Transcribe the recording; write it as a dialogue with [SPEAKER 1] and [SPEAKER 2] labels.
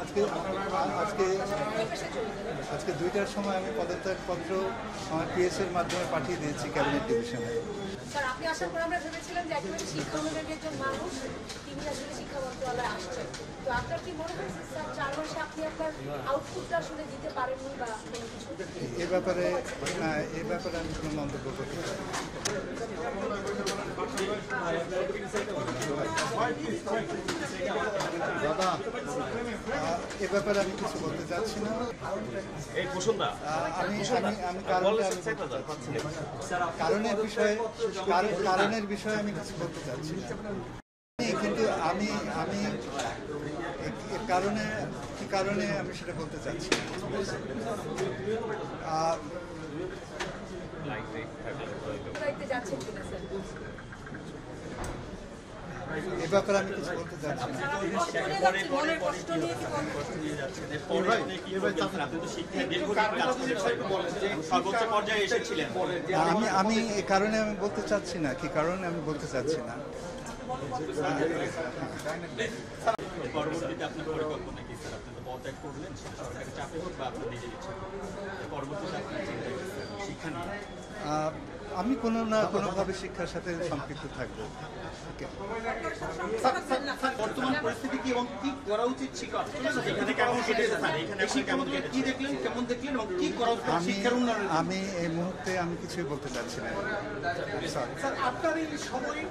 [SPEAKER 1] আজকে আজকে আজকে 2টার সময় আমি পদত্যাগপত্র আমার পিএসের মাধ্যমে পাঠিয়ে দিয়েছি ক্যাবিনেট ডিভিশনে।
[SPEAKER 2] স্যার, আপনি আসার পর আমরা ভেবেছিলাম যে একেবারে শিক্ষা অনুরাগী একজন মানুষ, তিনি আসলে শিক্ষা মন্ত্রণালয়ে আসছেন। তো আপনার কি মনে হয় স্যার 4 মাসে আপনি আপনার আউটপুটটা আসলে দিতে পারেননি বা কোনো কিছু?
[SPEAKER 1] এ ব্যাপারে আমি কোনো মন্তব্য করতে চাই না। দাদা, এ ব্যাপারে আমি কিছু বলতে চাচ্ছি না। কারণের বিষয়ে আমি কিছু বলতে চাচ্ছি না, কিন্তু আমি কি কারণে আমি সেটা বলতে চাচ্ছি না। এ ব্যাপারে আমি কিছু বলতে চাচ্ছি না। আমি এ কারণে আমি বলতে চাচ্ছি না, কি কারণে আমি বলতে চাচ্ছি না।
[SPEAKER 3] পরবর্তীতে আপনার পরিকল্পনা কি স্যার? আপনি তো পদত্যাগ করলেন, সরকারের চাপে হোক বা আপনার নিজের ইচ্ছা, পরবর্তীতে আপনার চিন্তা শিক্ষা নিয়ে?
[SPEAKER 1] আমি কোনো না কোনোভাবে শিক্ষার সাথে সম্পৃক্ত থাকবো।
[SPEAKER 4] বর্তমান পরিস্থিতি কি এবং কি করা উচিত শিক্ষা এখানে কেমন কেটেছে স্যার? এখানে কেমন কি দেখলেন, কেমন দেখলেন এবং কি করা উচিত শিক্ষার উন্নয়নের?
[SPEAKER 1] আমি এই মুহূর্তে আমি কিছুই বলতে চাচ্ছি না।
[SPEAKER 4] স্যার, আপনার এই সময়